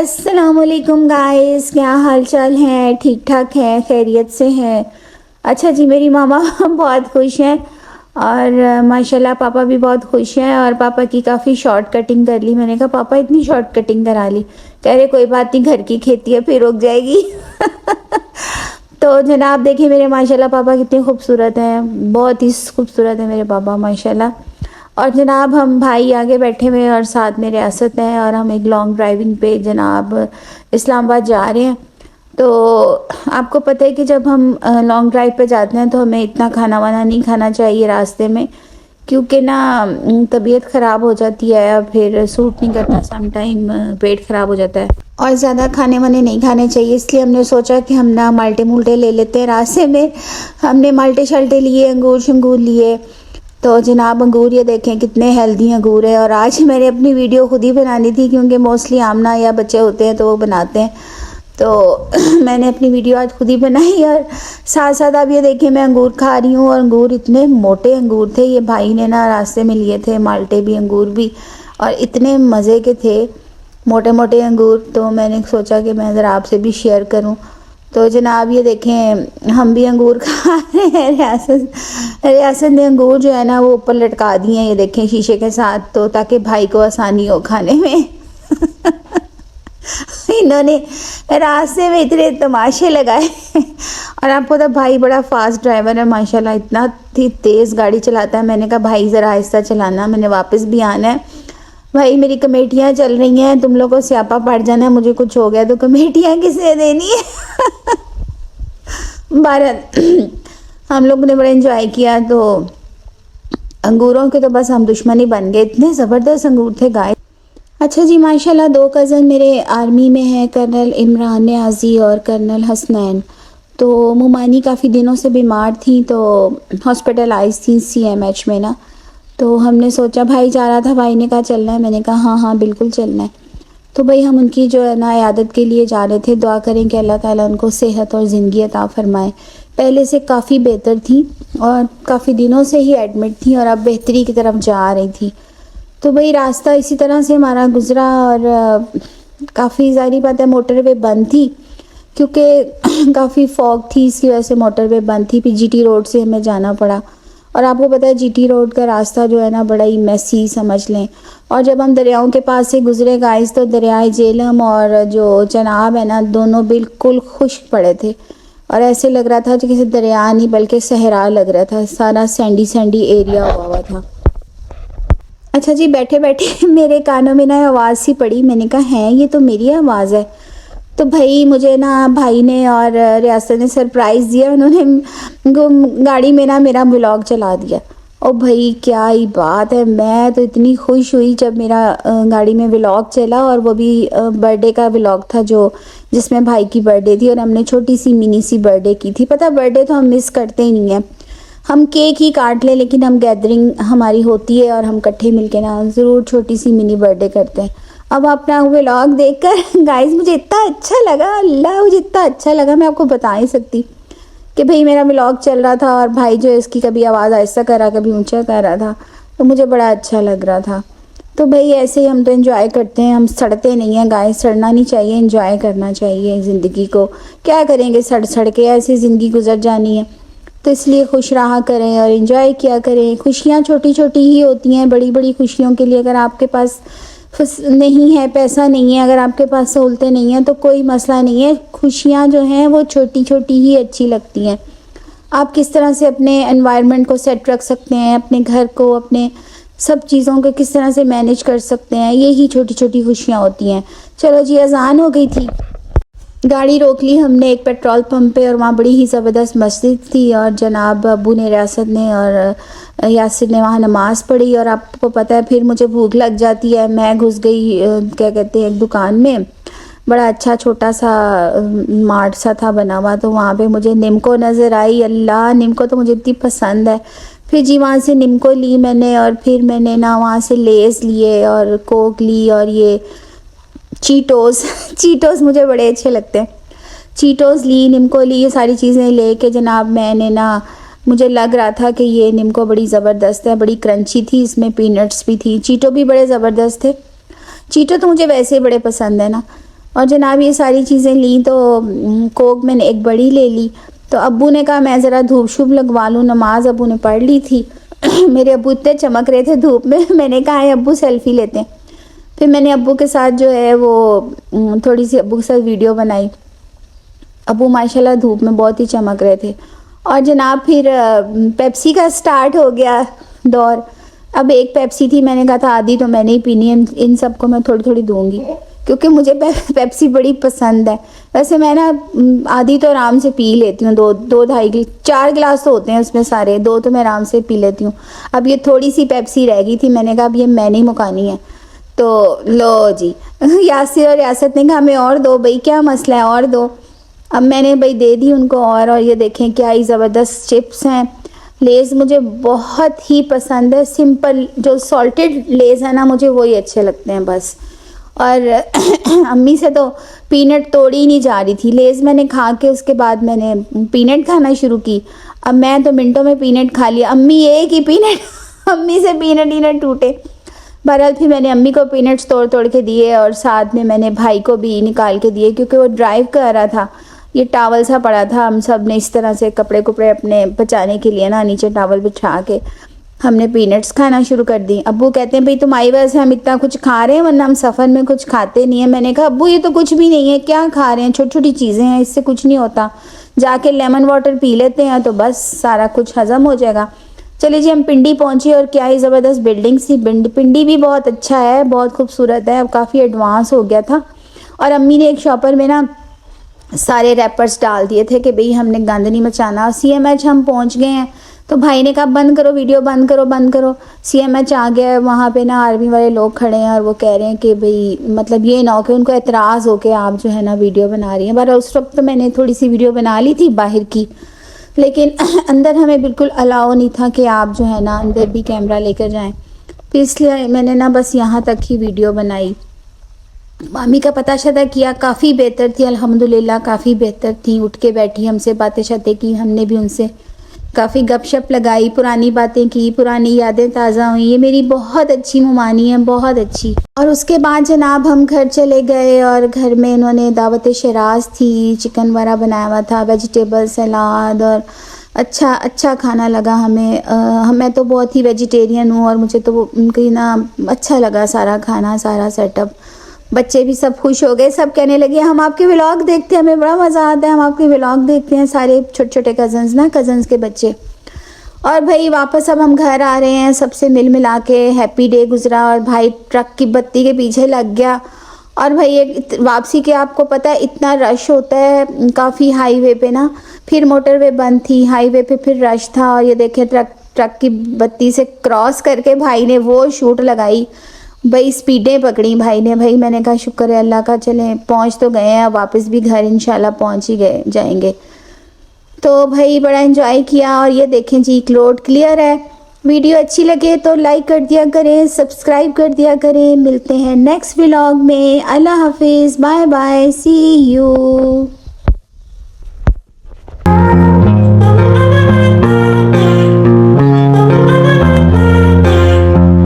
अस्सलामुअलैकुम गाइस, क्या हाल चाल है? ठीक ठाक है, खैरियत से हैं? अच्छा जी, मेरी मामा बहुत खुश हैं और माशाल्लाह पापा भी बहुत खुश हैं। और पापा की काफ़ी शॉर्ट कटिंग कर ली। मैंने कहा पापा इतनी शॉर्ट कटिंग करा ली? कह रहे कोई बात नहीं, घर की खेती है फिर रुक जाएगी। तो जनाब देखिए मेरे माशाल्लाह पापा कितने खूबसूरत हैं, बहुत ही खूबसूरत है मेरे पापा माशाल्लाह। और जनाब हम भाई आगे बैठे हुए हैं और साथ में रियासत है और हम एक लॉन्ग ड्राइविंग पे जनाब इस्लामाबाद जा रहे हैं। तो आपको पता है कि जब हम लॉन्ग ड्राइव पे जाते हैं तो हमें इतना खाना वाना नहीं खाना चाहिए रास्ते में, क्योंकि ना तबीयत ख़राब हो जाती है या फिर सूट नहीं करता, सम टाइम पेट ख़राब हो जाता है और ज़्यादा खाने वाने नहीं खाने चाहिए। इसलिए हमने सोचा कि हम ना माल्टे मुल्टे ले लेते हैं रास्ते में। हमने माल्टे शल्टे लिए, अंगूर शंगूर लिए। तो जनाब अंगूर ये देखें कितने हेल्दी अंगूर है। और आज मैंने अपनी वीडियो खुद ही बनानी थी क्योंकि मोस्टली आमना या बच्चे होते हैं तो वो बनाते हैं। तो मैंने अपनी वीडियो आज खुद ही बनाई और साथ साथ अब ये देखिए मैं अंगूर खा रही हूँ। और अंगूर इतने मोटे अंगूर थे, ये भाई ने ना रास्ते में लिए थे, माल्टे भी अंगूर भी, और इतने मज़े के थे मोटे मोटे अंगूर। तो मैंने सोचा कि मैं ज़रा आपसे भी शेयर करूँ। तो जनाब ये देखें हम भी अंगूर खा रहे हैं। रियासत ने अंगूर जो है ना वो ऊपर लटका दिए हैं, ये देखें शीशे के साथ, तो ताकि भाई को आसानी हो खाने में। इन्होंने रास्ते में इतने तमाशे लगाए। और आपको तो भाई बड़ा फास्ट ड्राइवर है माशाल्लाह, इतना तेज़ गाड़ी चलाता है। मैंने कहा भाई ज़रा आहिस्ता चलाना, मैंने वापस भी आना है। भाई मेरी कमेटियाँ चल रही हैं, तुम लोगों को स्यापा पड़ जाना है, मुझे कुछ हो गया तो कमेटियाँ किसने देनी है? भारत हम लोग ने बड़ा एंजॉय किया। तो अंगूरों के तो बस हम दुश्मन ही बन गए, इतने ज़बरदस्त अंगूर थे गाय। अच्छा जी माशाल्लाह दो कज़न मेरे आर्मी में हैं, कर्नल इमरान न्याजी और कर्नल हसनैन। तो मुमानी काफ़ी दिनों से बीमार थी तो हॉस्पिटलाइज थी CMH में ना। तो हमने सोचा भाई जा रहा था, भाई ने कहा चलना है, मैंने कहा हाँ हाँ बिल्कुल चलना है। तो भाई हम उनकी जो है ना इयादत के लिए जा रहे थे। दुआ करें कि अल्लाह ताला उनको सेहत और ज़िंदगी अता फरमाए। पहले से काफ़ी बेहतर थी और काफ़ी दिनों से ही एडमिट थी और अब बेहतरी की तरफ जा रही थी। तो भाई रास्ता इसी तरह से हमारा गुज़रा और काफ़ी ज़ाहिर बात है मोटरवे बंद थी क्योंकि काफ़ी फॉग थी, इसकी वजह से मोटरवे बंद थी। फिर GT रोड से हमें जाना पड़ा। और आपको पता है GT रोड का रास्ता जो है ना बड़ा ही मैसी समझ लें। और जब हम दरियाओं के पास से गुजरे गाइस तो दरियाए झेलम और जो चनाब है ना दोनों बिल्कुल खुश्क पड़े थे और ऐसे लग रहा था कि किसी दरिया नहीं बल्कि सहरा लग रहा था, सारा सैंडी सैंडी एरिया हुआ था। अच्छा जी बैठे बैठे मेरे कानों में ना आवाज़ सी पड़ी, मैंने कहा है ये तो मेरी आवाज़ है। तो भाई मुझे ना भाई ने और रियासत ने सरप्राइज़ दिया, उन्होंने गाड़ी में ना मेरा व्लॉग चला दिया। और भाई क्या ही बात है, मैं तो इतनी खुश हुई जब मेरा गाड़ी में व्लॉग चला। और वो भी बर्थडे का व्लॉग था जो जिसमें भाई की बर्थडे थी और हमने छोटी सी मिनी सी बर्थडे की थी। पता बर्थडे तो हम मिस करते ही नहीं हैं, हम केक ही काट लें लेकिन हम गैदरिंग हमारी होती है और हम इकट्ठे मिलके ना ज़रूर छोटी सी मिनी बर्थडे करते हैं। अब अपना व्लॉग देखकर गाइस मुझे इतना अच्छा लगा, अल्लाह मुझे इतना अच्छा लगा मैं आपको बता नहीं सकती कि भाई मेरा व्लॉग चल रहा था और भाई जो है इसकी कभी आवाज़ आहिस्ता कर रहा कभी ऊंचा कर रहा था, तो मुझे बड़ा अच्छा लग रहा था। तो भाई ऐसे ही हम तो एंजॉय करते हैं, हम सड़ते नहीं हैं गाइस, सड़ना नहीं चाहिए, एंजॉय करना चाहिए ज़िंदगी को। क्या करेंगे सड़ सड़ के, ऐसी ज़िंदगी गुजर जानी है। तो इसलिए खुश रहा करें और एंजॉय किया करें। खुशियाँ छोटी छोटी ही होती हैं, बड़ी बड़ी खुशियों के लिए अगर आपके पास नहीं है, पैसा नहीं है, अगर आपके पास सहूलतें नहीं हैं तो कोई मसला नहीं है। खुशियाँ जो हैं वो छोटी छोटी ही अच्छी लगती हैं। आप किस तरह से अपने एनवायरनमेंट को सेट रख सकते हैं, अपने घर को, अपने सब चीज़ों को किस तरह से मैनेज कर सकते हैं, यही छोटी छोटी खुशियाँ होती हैं। चलो जी अजान हो गई थी, गाड़ी रोक ली हमने एक पेट्रोल पंप पे और वहाँ बड़ी ही ज़बरदस्त मस्जिद थी और जनाब अबू ने रियासत ने और यासिर ने वहाँ नमाज़ पढ़ी। और आपको पता है फिर मुझे भूख लग जाती है, मैं घुस गई क्या कहते हैं एक दुकान में, बड़ा अच्छा छोटा सा मार्ट सा था बना हुआ। तो वहाँ पे मुझे निम्को नज़र आई, अल्लाह निम्को तो मुझे इतनी पसंद है। फिर जी वहाँ से निम्को ली मैंने और फिर मैंने ना वहाँ से लेस लिए और कोक ली और ये चीटोस चीटोस मुझे बड़े अच्छे लगते हैं, चीटोस ली, निम्को ली, ये सारी चीज़ें लेके जनाब मैंने ना, मुझे लग रहा था कि ये निम्को बड़ी ज़बरदस्त है, बड़ी क्रंची थी, इसमें पीनट्स भी थी, चीटो भी बड़े ज़बरदस्त थे। चीटो तो मुझे वैसे ही बड़े पसंद है ना। और जनाब ये सारी चीज़ें ली तो कोक मैंने एक बड़ी ले ली। तो अब्बू ने कहा मैं ज़रा धूप शूप लगवा लूँ, नमाज अब्बू ने पढ़ ली थी। मेरे अब्बू इतने चमक रहे थे धूप में, मैंने कहा है अब्बू सेल्फी लेते हैं। फिर मैंने अब्बू के साथ जो है वो थोड़ी सी अब्बू के साथ वीडियो बनाई। अब्बू माशाल्लाह धूप में बहुत ही चमक रहे थे। और जनाब फिर पेप्सी का स्टार्ट हो गया दौर। अब एक पेप्सी थी, मैंने कहा था आधी तो मैंने ही पीनी है, इन सबको मैं थोड़ी थोड़ी दूंगी क्योंकि मुझे पेप्सी बड़ी पसंद है। वैसे मैं ना आधी तो आराम से पी लेती हूँ, दो ढाई 4 गिलास तो होते हैं उसमें सारे, 2 तो मैं आराम से पी लेती हूँ। अब ये थोड़ी सी पेप्सी रह गई थी, मैंने कहा अब ये मैंने ही मुकानी है। तो लो जी यासिर और यासत ने कहा हमें और दो भाई, क्या मसला है और दो। अब मैंने भाई दे दी उनको। और ये देखें क्या ही ज़बरदस्त चिप्स हैं। लेज़ मुझे बहुत ही पसंद है, सिंपल जो सॉल्टेड लेज़ है ना मुझे वही अच्छे लगते हैं बस। और अम्मी से तो पीनट तोड़ी ही नहीं जा रही थी। लेज़ मैंने खा के उसके बाद मैंने पीनट खाना शुरू की। अब मैं तो मिनटों में पीनट खा लिया। अम्मी एक ही पीनट अम्मी से पीनट ही ना टूटे। बहरहाल फिर मैंने अम्मी को पीनट्स तोड़ तोड़ के दिए और साथ में मैंने भाई को भी निकाल के दिए क्योंकि वो ड्राइव कर रहा था। ये टावल सा पड़ा था, हम सब ने इस तरह से कपड़े कुपड़े अपने बचाने के लिए ना नीचे टावल बिछा के हमने पीनट्स खाना शुरू कर दी। अब्बू कहते हैं भाई तुम्हारी वजह से हम इतना कुछ खा रहे हैं वरना हम सफ़र में कुछ खाते नहीं है। मैंने कहा अब्बू ये तो कुछ भी नहीं है, क्या खा रहे हैं, छोटी छोटी चीज़ें हैं, इससे कुछ नहीं होता, जाके लेमन वाटर पी लेते हैं तो बस सारा कुछ हज़म हो जाएगा। चलिए जी हम पिंडी पहुंचे और क्या ही ज़बरदस्त बिल्डिंग थी। पिंडी भी बहुत अच्छा है, बहुत खूबसूरत है, अब काफ़ी एडवांस हो गया था। और अम्मी ने एक शॉपर में ना सारे रैपर्स डाल दिए थे कि भाई हमने गंद नहीं मचाना। CMH हम पहुंच गए हैं तो भाई ने कहा बंद करो वीडियो, बंद करो बंद करो। CMH आ गया है, वहाँ पे ना आर्मी वाले लोग खड़े हैं और वो कह रहे हैं कि भाई मतलब ये ना हो कि उनको एतराज़ हो कि आप जो है ना वीडियो बना रही हैं। पर उस वक्त तो मैंने थोड़ी सी वीडियो बना ली थी बाहर की, लेकिन अंदर हमें बिल्कुल अलाउ नहीं था कि आप जो है ना अंदर भी कैमरा लेकर जाएं। फिर इसलिए मैंने ना बस यहाँ तक ही वीडियो बनाई। मामी का पता शता किया, काफ़ी बेहतर थी अल्हम्दुलिल्लाह, काफ़ी बेहतर थी। उठ के बैठी, हमसे बातें शतें की, हमने भी उनसे काफ़ी गपशप लगाई, पुरानी बातें की, पुरानी यादें ताज़ा हुई। ये मेरी बहुत अच्छी मुमानी है, बहुत अच्छी। और उसके बाद जनाब हम घर चले गए और घर में इन्होंने दावत शराज थी, चिकन वगैरह बनाया हुआ था, वेजिटेबल सलाद और अच्छा खाना लगा हमें। मैं तो बहुत ही वेजिटेरियन हूँ और मुझे तो उनकी ना अच्छा लगा सारा खाना, सारा सेटअप। बच्चे भी सब खुश हो गए, सब कहने लगे हम आपके व्लॉग देखते हैं, हमें बड़ा मज़ा आता है, हम आपके व्लॉग देखते हैं। सारे छोटे छोटे कज़न्स के बच्चे। और भाई वापस अब हम घर आ रहे हैं, सबसे मिल मिला के हैप्पी डे गुजरा। और भाई ट्रक की बत्ती के पीछे लग गया। और भाई एक वापसी के आपको पता है इतना रश होता है काफ़ी हाईवे पे ना, फिर मोटरवे बंद थी, हाईवे पे फिर रश था। और ये देखें ट्रक की बत्ती से क्रॉस करके भाई ने वो शूट लगाई, भाई स्पीडें पकड़ी भाई ने। भाई मैंने कहा शुक्र है अल्लाह का, चलें पहुंच तो गए हैं, अब वापस भी घर इंशाल्लाह पहुंच ही गए जाएंगे। तो भाई बड़ा एंजॉय किया। और ये देखें जी रोड क्लियर है। वीडियो अच्छी लगे तो लाइक कर दिया करें, सब्सक्राइब कर दिया करें। मिलते हैं नेक्स्ट व्लॉग में। अल्लाह हाफिज़, बाय बाय, सी यू।